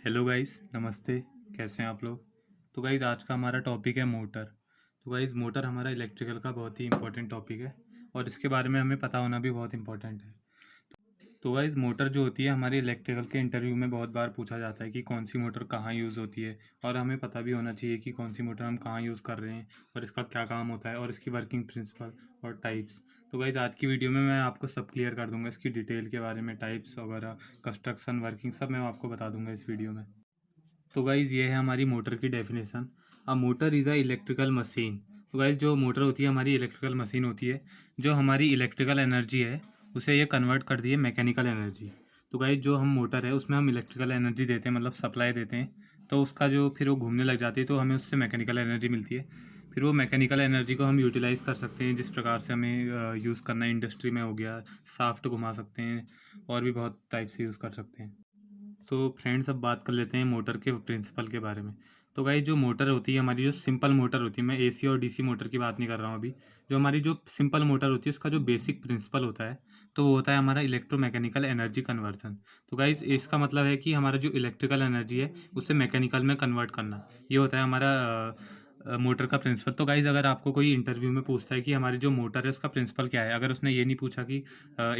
Hello guys, नमस्ते। कैसे हैं आप लोग? तो गाइस आज का हमारा टॉपिक है मोटर। तो गाइस मोटर हमारा इलेक्ट्रिकल का बहुत ही इंपॉर्टेंट टॉपिक है और इसके बारे में हमें पता होना भी बहुत इंपॉर्टेंट है। तो गाइस मोटर जो होती है हमारी इलेक्ट्रिकल के इंटरव्यू में बहुत बार पूछा जाता है कि कौन सी मोटर कहाँ यूज़ होती है, और हमें पता भी होना चाहिए कि कौन सी मोटर हम कहाँ यूज़ कर रहे हैं और इसका क्या काम होता है और इसकी वर्किंग प्रिंसिपल और टाइप्स। तो गाइस आज की वीडियो में मैं आपको सब क्लियर कर दूंगा, इसकी डिटेल के बारे में, टाइप्स वगैरह, कंस्ट्रक्शन, वर्किंग सब मैं आपको बता दूंगा इस वीडियो में। तो गाइज़ ये है हमारी मोटर की definition. A motor is a electrical machine. तो गाइज़ जो मोटर होती है हमारी इलेक्ट्रिकल मशीन होती है, जो हमारी इलेक्ट्रिकल एनर्जी है उसे ये कन्वर्ट कर दी है मैकेनिकल एनर्जी। तो गाइज़ जो हम मोटर है उसमें हम इलेक्ट्रिकल एनर्जी देते हैं, मतलब सप्लाई देते हैं, तो उसका जो फिर वो घूमने लग जाती है तो हमें उससे मैकेनिकल एनर्जी मिलती है। फिर वो मैकेनिकल एनर्जी को हम यूटिलाइज़ कर सकते हैं जिस प्रकार से हमें यूज़ करना है। इंडस्ट्री में हो गया, साफ्ट घुमा सकते हैं और भी बहुत टाइप से यूज़ कर सकते हैं। तो फ्रेंड्स अब बात कर लेते हैं मोटर के प्रिंसिपल के बारे में। तो गाइस जो मोटर होती है हमारी, जो सिंपल मोटर होती है, मैं एसी और डीसी मोटर की बात नहीं कर रहा हूँ अभी। जो हमारी जो सिंपल मोटर होती है उसका जो बेसिक प्रिंसिपल होता है तो वो होता है हमारा इलेक्ट्रोमैकेनिकल एनर्जी कन्वर्जन। तो गाइस इसका मतलब है कि हमारा जो इलेक्ट्रिकल एनर्जी है उसे मैकेनिकल में कन्वर्ट करना, ये होता है हमारा मोटर का प्रिंसिपल। तो गाइज अगर आपको कोई इंटरव्यू में पूछता है कि हमारी जो मोटर है उसका प्रिंसिपल क्या है, अगर उसने ये नहीं पूछा कि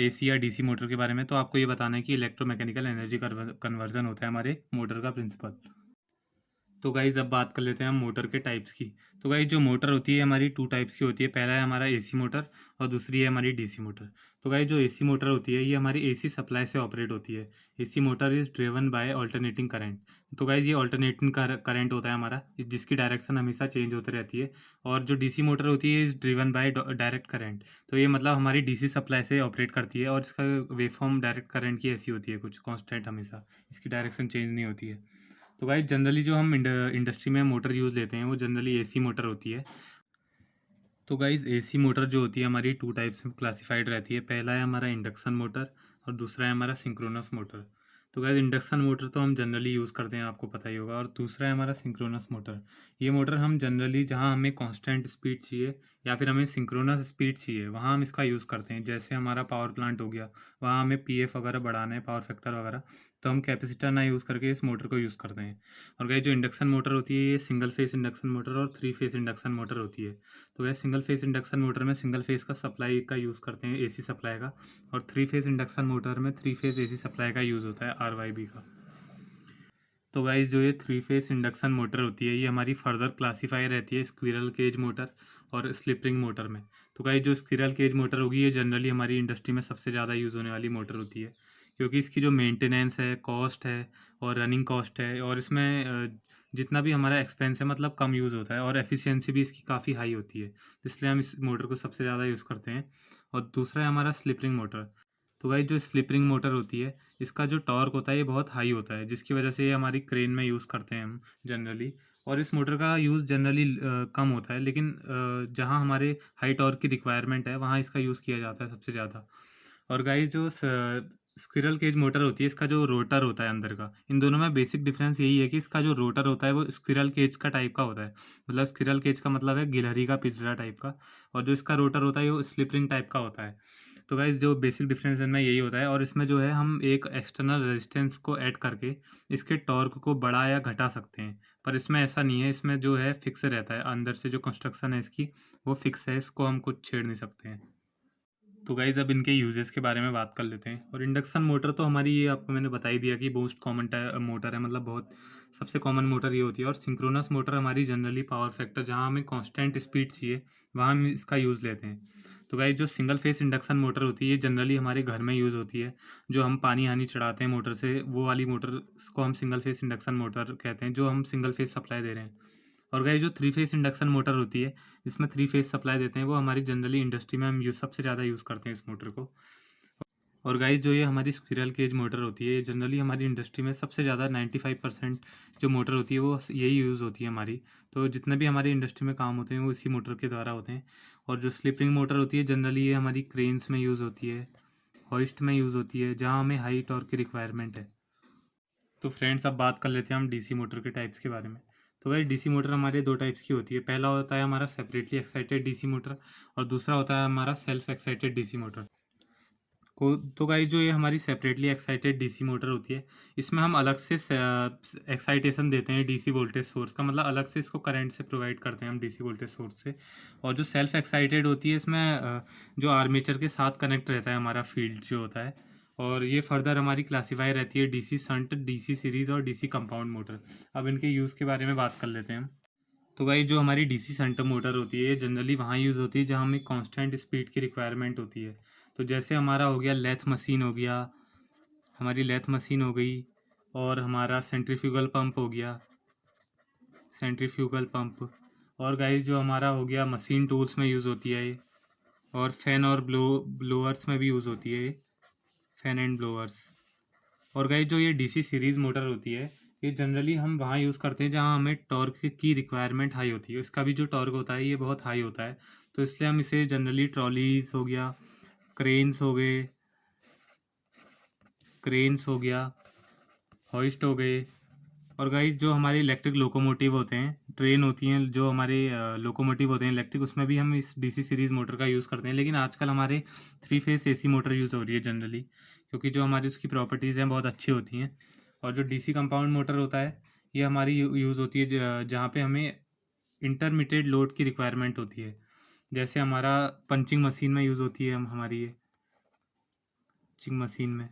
एसी या डीसी मोटर के बारे में, तो आपको ये बताना है कि इलेक्ट्रोमैकेनिकल एनर्जी कन्वर्जन होता है हमारे मोटर का प्रिंसिपल। तो गाइज़ अब बात कर लेते हैं हम मोटर के टाइप्स की। तो गाइज़ जो मोटर होती है हमारी टू टाइप्स की होती है। पहला है हमारा एसी मोटर और दूसरी है हमारी डीसी मोटर। तो गाइज़ जो एसी मोटर होती है ये हमारी एसी सप्लाई से ऑपरेट होती है। AC motor is driven by alternating current. तो गाइज़ ये अल्टरनेटिंग करंट होता है हमारा, जिसकी डायरेक्शन हमेशा चेंज होती रहती है। और जो डीसी मोटर होती है is driven by direct current. तो ये मतलब हमारी डीसी सप्लाई से ऑपरेट करती है और इसका वेवफॉर्म डायरेक्ट करंट की ऐसी होती है, कुछ कांस्टेंट हमेशा, इसकी डायरेक्शन चेंज नहीं होती है। तो भाई जनरली जो हम इंडस्ट्री में मोटर यूज़ लेते हैं वो जनरली एसी मोटर होती है। तो गाइज़ एसी मोटर जो होती है हमारी टू टाइप्स में क्लासिफाइड रहती है। पहला है हमारा इंडक्शन मोटर और दूसरा है हमारा सिंक्रोनस मोटर। तो गाइज़ इंडक्शन मोटर तो हम जनरली यूज़ करते हैं, आपको पता ही होगा, और दूसरा है हमारा सिंक्रोनस मोटर। ये मोटर हम जनरली जहाँ हमें कांस्टेंट स्पीड चाहिए या फिर हमें सिंक्रोनस स्पीड चाहिए वहाँ हम इसका यूज़ करते हैं। जैसे हमारा पावर प्लांट हो गया, वहाँ हमें पीएफ वगैरह बढ़ाना है, पावर फैक्टर वगैरह, तो हम कैपेसिटर ना यूज़ करके इस मोटर को यूज़ करते हैं। और गाइस जो इंडक्शन मोटर होती है ये सिंगल फेस इंडक्शन मोटर और थ्री फेस इंडक्शन मोटर होती है। तो वह सिंगल फेस इंडक्शन मोटर में सिंगल फेस का सप्लाई का यूज़ करते हैं, एसी सप्लाई का, और थ्री फेस इंडक्शन मोटर में थ्री फेस एसी सप्लाई का यूज़ होता है, आरवाईबी का। तो गाइस जो ये थ्री फेस इंडक्शन मोटर होती है ये हमारी फर्दर क्लासीफाई रहती है स्क्विरल केज मोटर और स्लिप रिंग मोटर में। तो गाइस जो स्क्विरल केज मोटर होगी ये जनरली हमारी इंडस्ट्री में सबसे ज़्यादा यूज़ होने वाली मोटर होती है, क्योंकि इसकी जो मेंटेनेंस है, कॉस्ट है और रनिंग कॉस्ट है, और इसमें जितना भी हमारा एक्सपेंस है मतलब कम यूज़ होता है, और एफिशिएंसी भी इसकी काफ़ी हाई होती है, इसलिए हम इस मोटर को सबसे ज़्यादा यूज़ करते हैं। और दूसरा है हमारा स्लिप रिंग मोटर। तो गाइस जो स्लिप रिंग मोटर होती है इसका जो टॉर्क होता है ये बहुत हाई होता है, जिसकी वजह से ये हमारी क्रेन में यूज़ करते हैं हम जनरली। और इस मोटर का यूज़ जनरली कम होता है, लेकिन जहाँ हमारे हाई टॉर्क की रिक्वायरमेंट है वहाँ इसका यूज़ किया जाता है सबसे ज़्यादा। और गाइस जो स्क्विरल केज मोटर होती है इसका जो रोटर होता है अंदर का, इन दोनों में बेसिक डिफरेंस यही है कि इसका जो रोटर होता है वो स्क्विरल केज का टाइप का होता है। मतलब स्क्विरल केज का मतलब है गिलहरी का पिंजरा टाइप का, और जो इसका रोटर होता है वो स्लिप रिंग टाइप का होता है। तो गाइस जो बेसिक डिफरेंस इनमें यही होता है, और इसमें जो है हम एक एक्सटर्नल रेजिस्टेंस को ऐड करके इसके टॉर्क को बढ़ा या घटा सकते हैं। पर इसमें ऐसा नहीं है, इसमें जो है फिक्स रहता है, अंदर से जो कंस्ट्रक्शन है इसकी वो फिक्स है, इसको हम कुछ छेड़ नहीं सकते हैं। तो गाइज़ अब इनके यूजेस के बारे में बात कर लेते हैं। और इंडक्शन मोटर तो हमारी, ये आपको मैंने बता ही दिया कि मोस्ट कॉमन मोटर है, मतलब बहुत सबसे कॉमन मोटर ये होती है। और सिंक्रोनस मोटर हमारी जनरली पावर फैक्टर जहाँ हमें कांस्टेंट स्पीड चाहिए वहाँ हम इसका यूज़ लेते हैं। तो गाइज़ जो सिंगल फेस इंडक्शन मोटर होती है ये जनरली हमारे घर में यूज़ होती है। जो हम पानी हानी चढ़ाते हैं मोटर से, वो वाली मोटर को हम सिंगल फेस इंडक्शन मोटर कहते हैं, जो हम सिंगल फेस सप्लाई दे रहे हैं। और गाइस जो थ्री फेस इंडक्शन मोटर होती है जिसमें थ्री फेस सप्लाई देते हैं वो हमारी जनरली इंडस्ट्री में हम यूज़ सबसे ज़्यादा यूज़ करते हैं इस मोटर को। और गाइस जो ये हमारी स्क्विरल केज मोटर होती है ये जनरली हमारी इंडस्ट्री में सबसे ज़्यादा 95% जो मोटर होती है वो यही यूज़ होती है हमारी। तो जितने भी हमारी इंडस्ट्री में काम होते हैं वो इसी मोटर के द्वारा होते हैं। और जो स्लिपिंग मोटर होती है जनरली ये हमारी क्रेन्स में यूज़ होती है, होइस्ट में यूज़ होती है, जहाँ हमें हाई टॉर्क की रिक्वायरमेंट है। तो फ्रेंड्स अब बात कर लेते हैं हम डीसी मोटर के टाइप्स के बारे में। तो भाई डीसी मोटर हमारे दो टाइप्स की होती है। पहला होता है हमारा सेपरेटली एक्साइटेड डीसी मोटर और दूसरा होता है हमारा सेल्फ एक्साइटेड डीसी मोटर। को तो गाइस जो ये हमारी सेपरेटली एक्साइटेड डीसी मोटर होती है, इसमें हम अलग से एक्साइटेशन देते हैं डीसी वोल्टेज सोर्स का, मतलब अलग से इसको करंट से प्रोवाइड करते हैं हम डीसी वोल्टेज सोर्स से। और जो सेल्फ एक्साइटेड होती है इसमें जो आर्मेचर के साथ कनेक्ट रहता है हमारा फील्ड जो होता है, और ये फर्दर हमारी क्लासीफाई रहती है डीसी शंट, डीसी सीरीज और डीसी कंपाउंड मोटर। अब इनके यूज़ के बारे में बात कर लेते हैं हम। तो भाई जो हमारी डीसी सेंटर मोटर होती है ये जनरली वहाँ यूज़ होती है जहाँ हमें कांस्टेंट स्पीड की रिक्वायरमेंट होती है। तो जैसे हमारा हो गया लेथ मशीन हो गया, हमारी लेथ मशीन हो गई, और हमारा सेंट्रीफ्यूगल पंप हो गया, सेंट्रीफ्यूगल पंप। और गाइस जो हमारा हो गया मशीन टूल्स में यूज़ होती है ये, और फैन और ब्लोअर्स में भी यूज़ होती है ये, फैन एंड ब्लोअर्स। और गाइस जो ये डीसी सीरीज़ मोटर होती है ये जनरली हम वहाँ यूज़ करते हैं जहाँ हमें टॉर्क की रिक्वायरमेंट हाई होती है। इसका भी जो टॉर्क होता है ये बहुत हाई होता है, तो इसलिए हम इसे जनरली ट्रॉलीज हो गया, क्रेन्स हो गए, क्रेन्स हो गया, हॉइस्ट हो गए। और गाइस जो हमारे इलेक्ट्रिक लोकोमोटिव होते हैं, ट्रेन होती हैं जो हमारे लोकोमोटिव होते हैं इलेक्ट्रिक, उसमें भी हम इस डीसी सीरीज़ मोटर का यूज़ करते हैं। लेकिन आजकल हमारे 3 फेस एसी मोटर यूज़ हो रही है जनरली, क्योंकि जो हमारी उसकी प्रॉपर्टीज़ हैं बहुत अच्छी होती हैं। और जो डीसी कंपाउंड मोटर होता है ये हमारी यूज़ होती है जहाँ पे हमें इंटरमीडिएट लोड की रिक्वायरमेंट होती है। जैसे हमारा पंचिंग मशीन में यूज़ होती है हमारी ये पंचिंग मशीन में,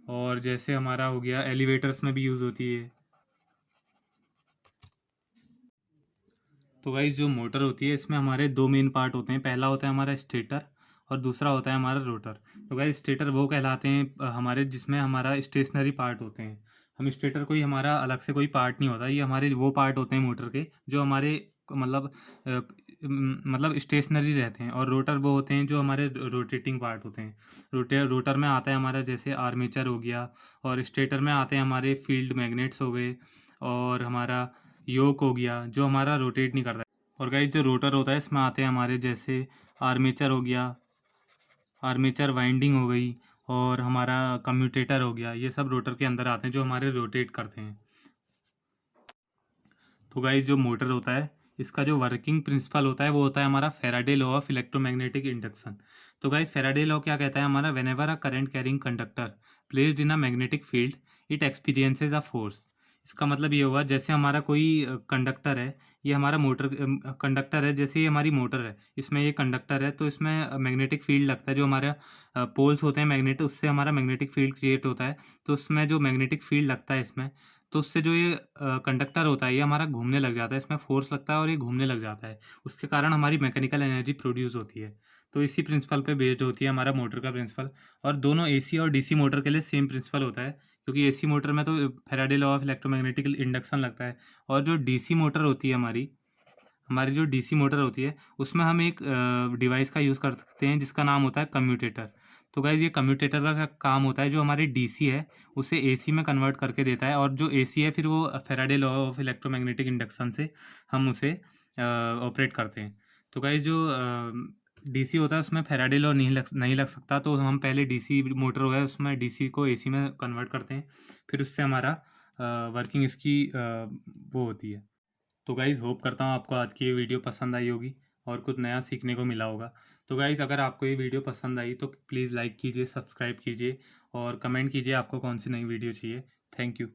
और जैसे हमारा हो गया एलिवेटर्स में भी यूज़ होती है। तो गाइस जो मोटर होती है इसमें हमारे 2 मेन पार्ट होते हैं। पहला होता है हमारा स्टेटर और दूसरा होता है हमारा रोटर। तो गाइस स्टेटर वो कहलाते हैं हमारे जिसमें हमारा स्टेशनरी पार्ट होते हैं। हम स्टेटर कोई हमारा अलग से कोई पार्ट नहीं होता, ये हमारे वो पार्ट होते हैं मोटर के जो हमारे मतलब मतलब स्टेशनरी रहते हैं। और रोटर वो होते हैं जो हमारे रोटेटिंग पार्ट होते हैं। रोटर में आता है हमारा जैसे आर्मेचर हो गया, और स्टेटर में आते हैं हमारे फील्ड मैग्नेट्स हो गए, और हमारा योक हो गया जो हमारा रोटेट नहीं करता है। और गाइस जो रोटर होता है इसमें आते हैं हमारे जैसे आर्मेचर हो गया, आर्मेचर वाइंडिंग हो गई, और हमारा कम्यूटेटर हो गया। ये सब रोटर के अंदर आते हैं जो हमारे रोटेट करते हैं। तो गाइस जो मोटर होता है इसका जो वर्किंग प्रिंसिपल होता है वो होता है हमारा Faraday law of electromagnetic induction. तो गाइस फैराडे लॉ क्या कहता है हमारा, whenever a current carrying conductor placed in a magnetic field it experiences a force. इसका मतलब ये होगा जैसे हमारा कोई कंडक्टर है, ये हमारा मोटर कंडक्टर है, जैसे ये हमारी मोटर है, इसमें ये कंडक्टर है, तो इसमें मैग्नेटिक फील्ड लगता है जो हमारे पोल्स होते हैं मैग्नेट, उससे हमारा मैग्नेटिक फील्ड क्रिएट होता है। तो उसमें जो मैग्नेटिक फील्ड लगता है इसमें, तो उससे जो ये कंडक्टर होता है ये हमारा घूमने लग जाता है, इसमें फोर्स लगता है और ये घूमने लग जाता है। उसके कारण हमारी मैकेनिकल एनर्जी प्रोड्यूस होती है। तो इसी प्रिंसिपल पे बेस्ड होती है हमारा मोटर का प्रिंसिपल। और दोनों एसी और डीसी मोटर के लिए सेम प्रिंसिपल होता है, क्योंकि एसी मोटर में तो Faraday law of electromagnetic induction लगता है। और जो डीसी मोटर होती है हमारी हमारी जो डीसी मोटर होती है उसमें हम एक डिवाइस का यूज़ कर सकते हैं जिसका नाम होता है कम्यूटेटर। तो गाइज़ ये कम्यूटेटर का काम होता है जो हमारी डीसी है उसे एसी में कन्वर्ट करके देता है, और जो एसी है फिर वो Faraday law of electromagnetic induction से हम उसे ऑपरेट करते हैं। तो गाइज़ जो डीसी होता है उसमें फैराडे लॉ नहीं लग सकता, तो हम पहले डीसी मोटर हो गया उसमें डीसी को एसी में कन्वर्ट करते हैं, फिर उससे हमारा वर्किंग इसकी वो होती है। तो गाइज़ होप करता हूँ आपको आज की ये वीडियो पसंद आई होगी और कुछ नया सीखने को मिला होगा। तो गाइज़ अगर आपको ये वीडियो पसंद आई तो प्लीज़ लाइक कीजिए, सब्सक्राइब कीजिए और कमेंट कीजिए आपको कौन सी नई वीडियो चाहिए। Thank you.